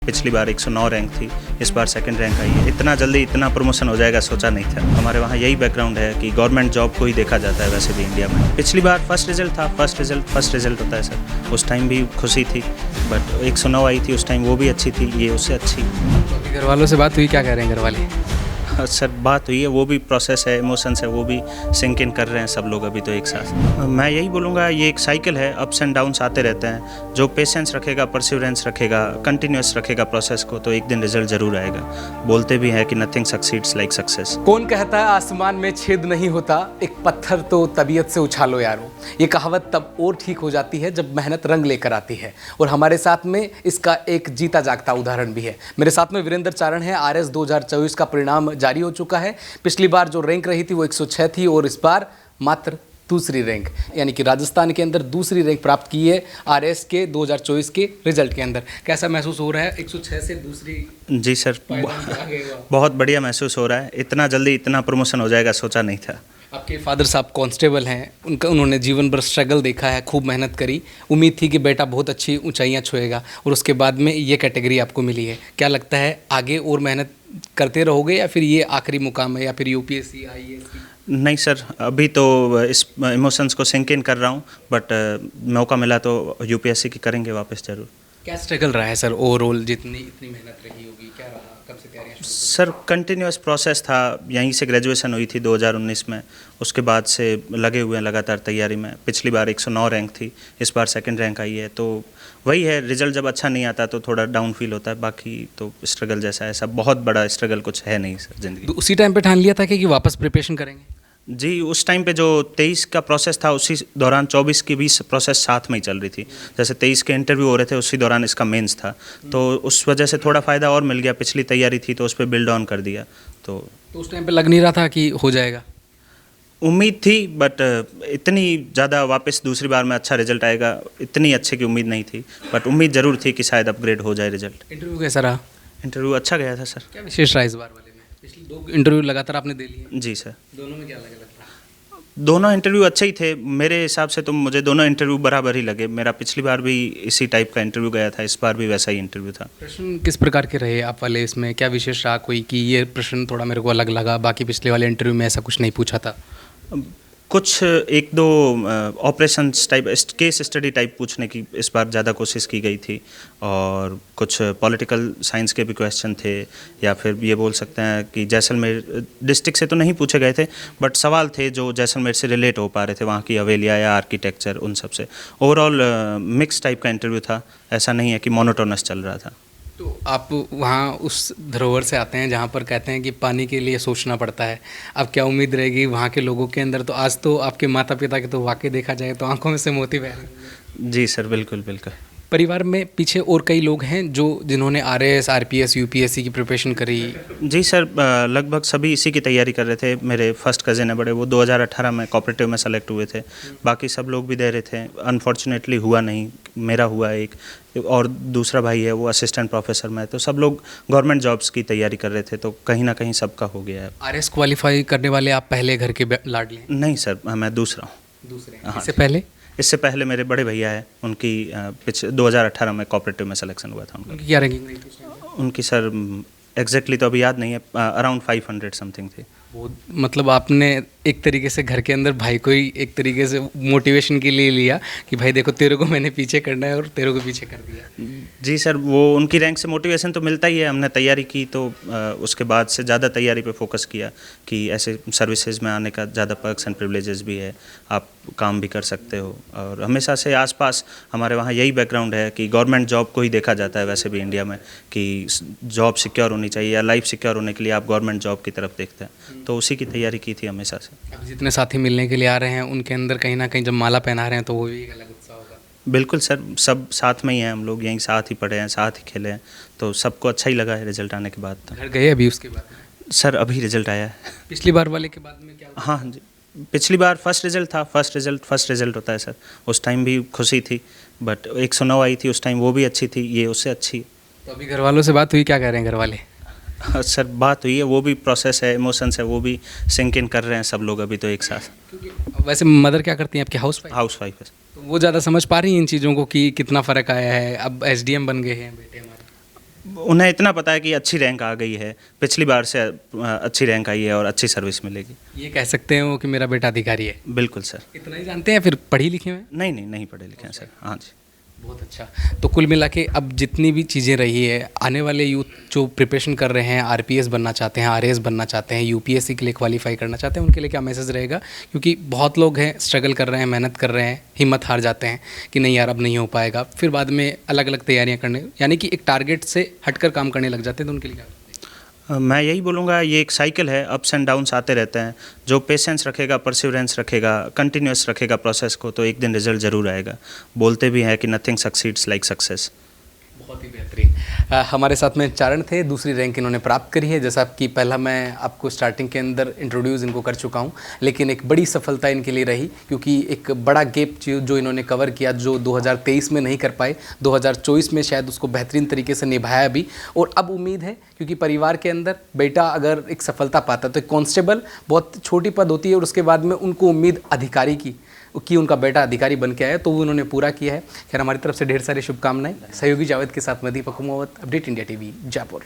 पिछली बार 109 रैंक थी, इस बार सेकंड रैंक आई है। इतना जल्दी इतना प्रमोशन हो जाएगा सोचा नहीं था। हमारे वहाँ यही बैकग्राउंड है कि गवर्नमेंट जॉब को ही देखा जाता है वैसे भी इंडिया में। पिछली बार फर्स्ट रिजल्ट था, फर्स्ट रिजल्ट होता है सर। उस टाइम भी खुशी थी, बट 109 आई थी उस टाइम, वो भी अच्छी थी, ये उससे अच्छी। घर वालों से बात हुई, क्या कह रहे हैं घर वाले? सर बात हुई है, वो भी प्रोसेस है, इमोशंस है, वो भी सिंक इन कर रहे हैं सब लोग अभी तो एक साथ। मैं यही बोलूँगा, ये एक साइकिल है, अप्स एंड डाउन्स आते रहते हैं। जो पेशेंस रखेगा, परसिवरेंस रखेगा, कंटिन्यूस रखेगा प्रोसेस को, तो एक दिन रिजल्ट जरूर आएगा। बोलते भी हैं कि नथिंग सक्सीड्स लाइक सक्सेस। कौन कहता है आसमान में छेद नहीं होता, एक पत्थर तो तबीयत से उछालो यारो। ये कहावत तब और ठीक हो जाती है जब मेहनत रंग लेकर आती है, और हमारे साथ में इसका एक जीता जागता उदाहरण भी है। मेरे साथ में वीरेंद्र चारण है। आरएस 2024 का परिणाम जारी हो चुका है। पिछली बार जो रैंक रही थी वो 106 थी, और इस बार मात्र दूसरी रैंक, यानी कि राजस्थान के अंदर दूसरी रैंक प्राप्त की है आरएस के 2024 के रिजल्ट के अंदर। कैसा महसूस हो रहा है 106 से दूसरी? जी सर, बहुत बढ़िया महसूस हो रहा है। इतना जल्दी इतना प्रमोशन हो जाएगा सोचा नहीं था। आपके फादर साहब कांस्टेबल हैं, उन्होंने जीवन भर स्ट्रगल देखा है, खूब मेहनत करी, उम्मीद थी कि बेटा बहुत अच्छी ऊंचाइयां छुएगा, और उसके बाद में ये कैटेगरी आपको मिली है। क्या लगता है आगे और मेहनत करते रहोगे, या फिर ये आखिरी मुकाम है, या फिर यूपीएससी आईएएस? नहीं सर, अभी तो इस इमोशंस को सिंक इन कर रहा हूँ, बट मौका मिला तो यूपीएससी की करेंगे वापस जरूर। क्या स्ट्रगल रहा है सर ओवरऑल, जितनी इतनी मेहनत रही होगी, क्या रहा, कब से तैयारियां शुरू? सर कंटिन्यूस प्रोसेस था। यहीं से ग्रेजुएशन हुई थी 2019 में, उसके बाद से लगे हुए हैं लगातार तैयारी में। पिछली बार 109 रैंक थी, इस बार सेकंड रैंक आई है। तो वही है, रिजल्ट जब अच्छा नहीं आता तो थोड़ा डाउन फील होता है। बाकी तो स्ट्रगल जैसा ऐसा बहुत बड़ा स्ट्रगल कुछ है नहीं सर जिंदगी। तो उसी टाइम पे ठान लिया था कि वापस प्रिपरेशन करेंगे? जी, उस टाइम पे जो 23 का प्रोसेस था, उसी दौरान 24 की भी प्रोसेस साथ में ही चल रही थी। जैसे 23 के इंटरव्यू हो रहे थे, उसी दौरान इसका मेंस था, तो उस वजह से थोड़ा फ़ायदा और मिल गया। पिछली तैयारी थी तो उस पर बिल्ड ऑन कर दिया। तो उस टाइम पे लग नहीं रहा था कि हो जाएगा? उम्मीद थी, बट इतनी ज़्यादा वापस दूसरी बार में अच्छा रिजल्ट आएगा इतनी अच्छे की उम्मीद नहीं थी। बट उम्मीद ज़रूर थी कि शायद अपग्रेड हो जाए रिजल्ट। इंटरव्यू कैसा रहा? इंटरव्यू अच्छा गया था सर। क्या विशेष रहा इस बार वाले में? पिछली 2 इंटरव्यू लगातार आपने दे लिए? जी सर। दोनों में क्या लगा? दोनों इंटरव्यू अच्छे ही थे मेरे हिसाब से, तो मुझे दोनों इंटरव्यू बराबर ही लगे। मेरा पिछली बार भी इसी टाइप का इंटरव्यू गया था, इस बार भी वैसा ही इंटरव्यू था। प्रश्न किस प्रकार के रहे आप वाले इसमें? क्या विशेष रहा कोई कि ये प्रश्न थोड़ा मेरे को अलग लगा, बाकी पिछले वाले इंटरव्यू में ऐसा कुछ नहीं पूछा था? कुछ एक दो operations type, case study type पूछने की इस बार ज़्यादा कोशिश की गई थी, और कुछ पॉलिटिकल साइंस के भी क्वेश्चन थे, या फिर ये बोल सकते हैं कि जैसलमेर डिस्ट्रिक्ट से तो नहीं पूछे गए थे, बट सवाल थे जो जैसलमेर से रिलेट हो पा रहे थे, वहाँ की हवेलियाँ या आर्किटेक्चर, उन सब से। ओवरऑल मिक्स टाइप का इंटरव्यू था, ऐसा नहीं है कि मोनोटोनस चल रहा था। तो आप वहाँ उस धरोहर से आते हैं जहाँ पर कहते हैं कि पानी के लिए सोचना पड़ता है। अब क्या उम्मीद रहेगी वहाँ के लोगों के अंदर? तो आज तो आपके माता पिता के तो वाकई देखा जाए तो आंखों में से मोती बह रहे हैं। जी सर, बिल्कुल बिल्कुल। परिवार में पीछे और कई लोग हैं जिन्होंने आरएस, आरपीएस, यूपीएससी की प्रिपरेशन करी? जी सर, लगभग सभी इसी की तैयारी कर रहे थे। मेरे फर्स्ट कज़िन है बड़े, वो 2018 में कोऑपरेटिव में सेलेक्ट हुए थे। बाकी सब लोग भी दे रहे थे, अनफॉर्चुनेटली हुआ नहीं। मेरा हुआ एक, और दूसरा भाई है वो असिस्टेंट प्रोफेसर में है। तो सब लोग गवर्नमेंट जॉब्स की तैयारी कर रहे थे, तो कहीं ना कहीं सबका हो गया है। आरएस क्वालिफाई करने वाले आप पहले घर के लाडले? नहीं सर, मैं दूसरा हूँ। दूसरे? हाँ। इससे पहले मेरे बड़े भैया है, उनकी 2018 में कोऑपरेटिव में सिलेक्शन हुआ था उनका। उनकी क्या रैंकिंग रही थी? उनकी सर एग्जैक्टली तो अभी याद नहीं है, अराउंड 500 समथिंग थी। वो मतलब आपने एक तरीके से घर के अंदर भाई को ही एक तरीके से मोटिवेशन के लिए लिया कि भाई देखो तेरे को मैंने पीछे करना है, और तेरे को पीछे कर दिया। जी सर, वो उनकी रैंक से मोटिवेशन तो मिलता ही है। हमने तैयारी की तो उसके बाद से ज़्यादा तैयारी पे फोकस किया कि ऐसे सर्विसेज में आने का ज़्यादा पर्क्स एंड प्रिविलेजेस भी है, आप काम भी कर सकते हो। और हमेशा से आसपास हमारे वहाँ यही बैकग्राउंड है कि गवर्नमेंट जॉब को ही देखा जाता है वैसे भी इंडिया में, कि जॉब सिक्योर होनी चाहिए या लाइफ सिक्योर होने के लिए आप गवर्नमेंट जॉब की तरफ देखते हैं। तो उसी की तैयारी की थी हमेशा से। अब जितने साथी मिलने के लिए आ रहे हैं उनके अंदर कहीं ना कहीं जब माला पहना रहे हैं तो वो भी एक अलग उत्साह होगा। बिल्कुल सर, सब साथ में ही हैं, हम लोग यहीं साथ ही पढ़े हैं, साथ ही खेले हैं, तो सबको अच्छा ही लगा है रिजल्ट आने के बाद। तो घर गए अभी उसके बाद? सर अभी रिजल्ट आया है। पिछली बार वाले के बाद में क्या? हाँ जी, पिछली बार फर्स्ट रिजल्ट था, फर्स्ट रिजल्ट होता है सर। उस टाइम भी खुशी थी, बट 109 आई थी उस टाइम, वो भी अच्छी थी, ये उससे अच्छी। तो अभी घर वालों से बात हुई, क्या कह रहे हैं घर वाले? सर बात हुई है, वो भी प्रोसेस है, इमोशंस है, वो भी सिंक इन कर रहे हैं सब लोग अभी तो एक साथ। क्योंकि वैसे मदर क्या करती हैं आपकी? हाउस वाइफ है। तो वो ज़्यादा समझ पा रही हैं इन चीज़ों को कि कितना फ़र्क आया है, अब एसडीएम बन गए हैं बेटे हमारे? उन्हें इतना पता है कि अच्छी रैंक आ गई है, पिछली बार से अच्छी रैंक आई है और अच्छी सर्विस मिलेगी। ये कह सकते हैं वो कि मेरा बेटा अधिकारी है। बिल्कुल सर। इतना ही जानते हैं फिर पढ़ी लिखे हैं? नहीं नहीं, नहीं पढ़े लिखे हैं सर। हाँ जी। बहुत अच्छा। तो कुल मिला के अब जितनी भी चीज़ें रही है, आने वाले यूथ जो प्रिपरेशन कर रहे हैं, आरपीएस बनना चाहते हैं, आरएएस बनना चाहते हैं, यूपीएससी के लिए क्वालिफाई करना चाहते हैं, उनके लिए क्या मैसेज रहेगा? क्योंकि बहुत लोग हैं स्ट्रगल कर रहे हैं, मेहनत कर रहे हैं, हिम्मत हार जाते हैं कि नहीं यार अब नहीं हो पाएगा, फिर बाद में अलग अलग तैयारियाँ करने, यानी कि एक टारगेट से हटकर काम करने लग जाते हैं, तो उनके लिए क्या? मैं यही बोलूँगा, ये एक साइकिल है, अप्स एंड डाउन्स आते रहते हैं। जो पेशेंस रखेगा, परसिवरेंस रखेगा, कंटिन्यूस रखेगा प्रोसेस को, तो एक दिन रिजल्ट ज़रूर आएगा। बोलते भी हैं कि नथिंग सक्सीड्स लाइक सक्सेस। बहुत ही बेहतरीन। हमारे साथ में चारण थे, दूसरी रैंक इन्होंने प्राप्त करी है। जैसा कि पहला मैं आपको स्टार्टिंग के अंदर इंट्रोड्यूस इनको कर चुका हूं, लेकिन एक बड़ी सफलता इनके लिए रही, क्योंकि एक बड़ा गैप जो इन्होंने कवर किया, जो 2023 में नहीं कर पाए, 2024 में शायद उसको बेहतरीन तरीके से निभाया भी। और अब उम्मीद है, क्योंकि परिवार के अंदर बेटा अगर एक सफलता पाता है तो एक कांस्टेबल बहुत छोटी पद होती है, और उसके बाद में उनको उम्मीद अधिकारी की कि उनका बेटा अधिकारी बन के आया, तो वो उन्होंने पूरा किया है। खैर, हमारी तरफ से ढेर सारी शुभकामनाएं। सहयोगी जावेद के साथ मैं Deepak Kumawat, update India TV, Jaipur.